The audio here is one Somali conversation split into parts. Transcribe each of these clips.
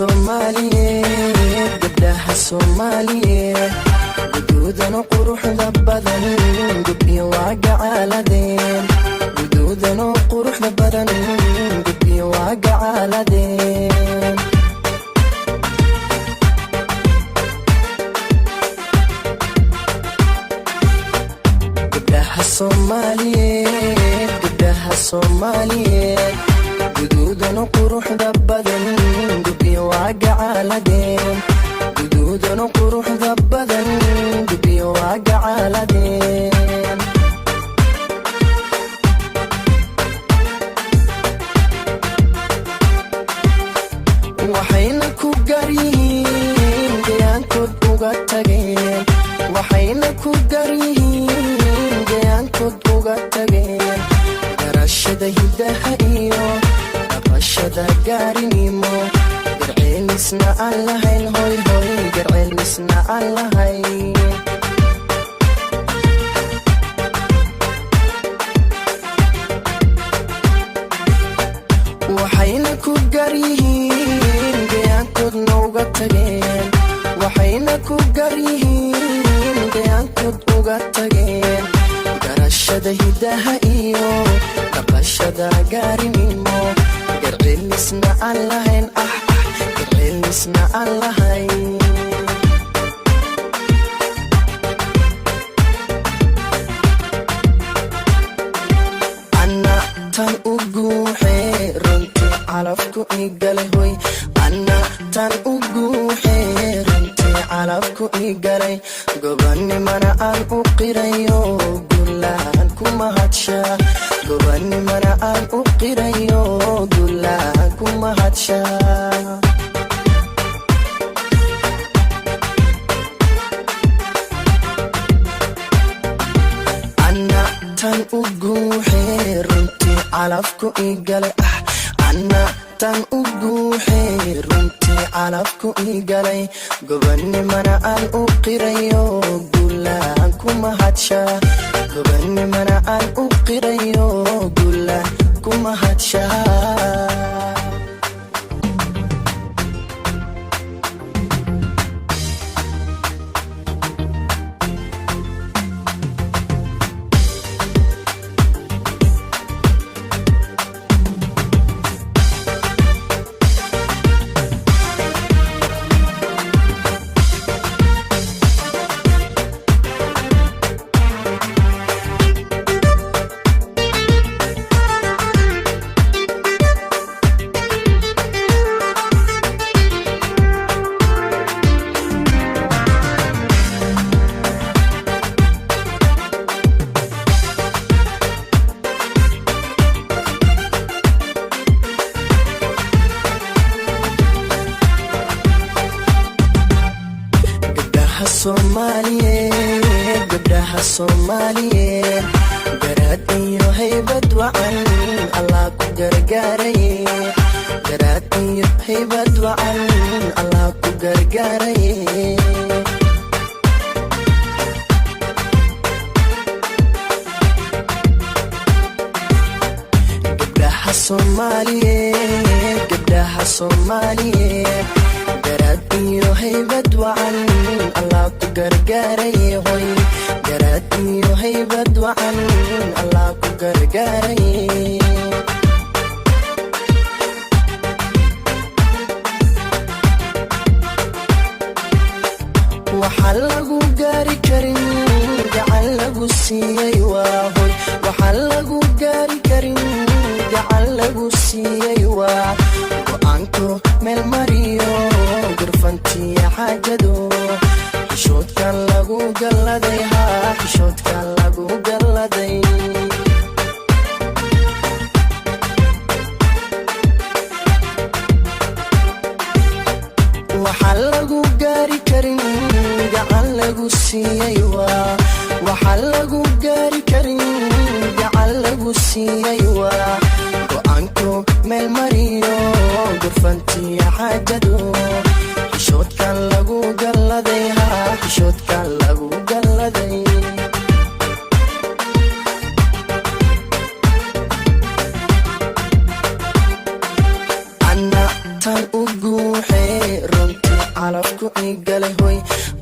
Soomaaliyeed gabdhaha Soomaaliyeed guduudan oo quruxda badan gabdhiyo waa gacaaladeen guduudan oo quruxda badan gabdhiyo waa gacaaladeen gabdhaha Soomaaliyeed guduudan oo quruxda badan gabdhiyo waa gacaaladeen guduudan oo quruxda badan gabdhiyo waa gacaaladeen waxayna ku garyihiin gayaankood uga tageen waxayna ku garyihiin gayaankood uga tageen garashada hidaha iyo dhaqashada gaarinimo garceelisna aan lahayn hoy hoy garceelisna aan lahayn waxayna ku garyihiin gayaankoodna uga tageen waxayna ku garyihiin gayaankood uga tageen garashada hidaha iyo dhaqashada gaarinimo garceelisna aan lahayn garceelisna aan lahayn ana tan u guuxee runtii calafku igalay hoy ana tan u guuxee runtii calafku igalay gobanimana aan u qirayo gulaan ku mahadshaa gobanimana aan u qirayo gulaan ku mahadshaa ana tan u guuxee runtii calafku igalay ana tan u guuxee runtii calafku igalay gobanimana aan u qirayo gulaan ku mahadshaa gobanimana aan u qirayo gulaan ku mahadshaa Soomaaliyeed gabdhaha Soomaaliyeed garaad iyo haybad wacan Allah ku gargaaray garaad iyo haybad wacan Allah ku gargaaray gabdhaha Soomaaliyeed garaad iyo haybad wacan Allah ku gargaaray hoy garaad iyo haybad wacan Allah ku gargaaray waxaa lagu gaari karin gacan lagu siiyey waa hoy waxaa lagu gaari karin gacan lagu siiyey waa go'aanko meel mariyo gurfantiya xaajado xishoodkan lagu galladay xishoodkan lagu galladay waxaa lagu gaari karin gacan lagu siiyey waa waxaa lagu gaari karin gacan lagu siiyey waa go'aanko meel mariyo gurfantiya xaajado xishoodkan lagu galladay xishoodkan lagu galladay ana tan u guuxee calafku igalay hoy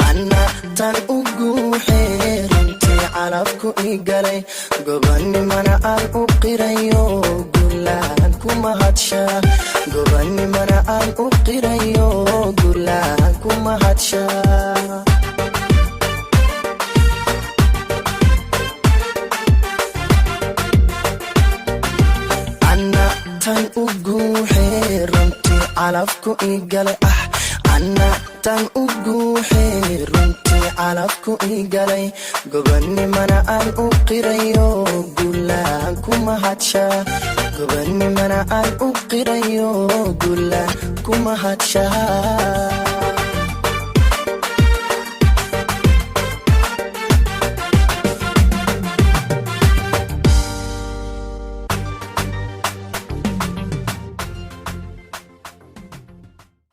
anna tan uguuxee runtii calafku igalay gobanimana aan u qirayo gulaan ku mahadshaa gobanimana aan u qirayo gulaan ku mahadshaa tan uguuxee runtii calafku igalay anna tan uguuxee runtii calafku igalay gobanimana aan u qirayo gulaan ku mahadshaa gobanimana aan u qirayo gulaan ku mahadshaa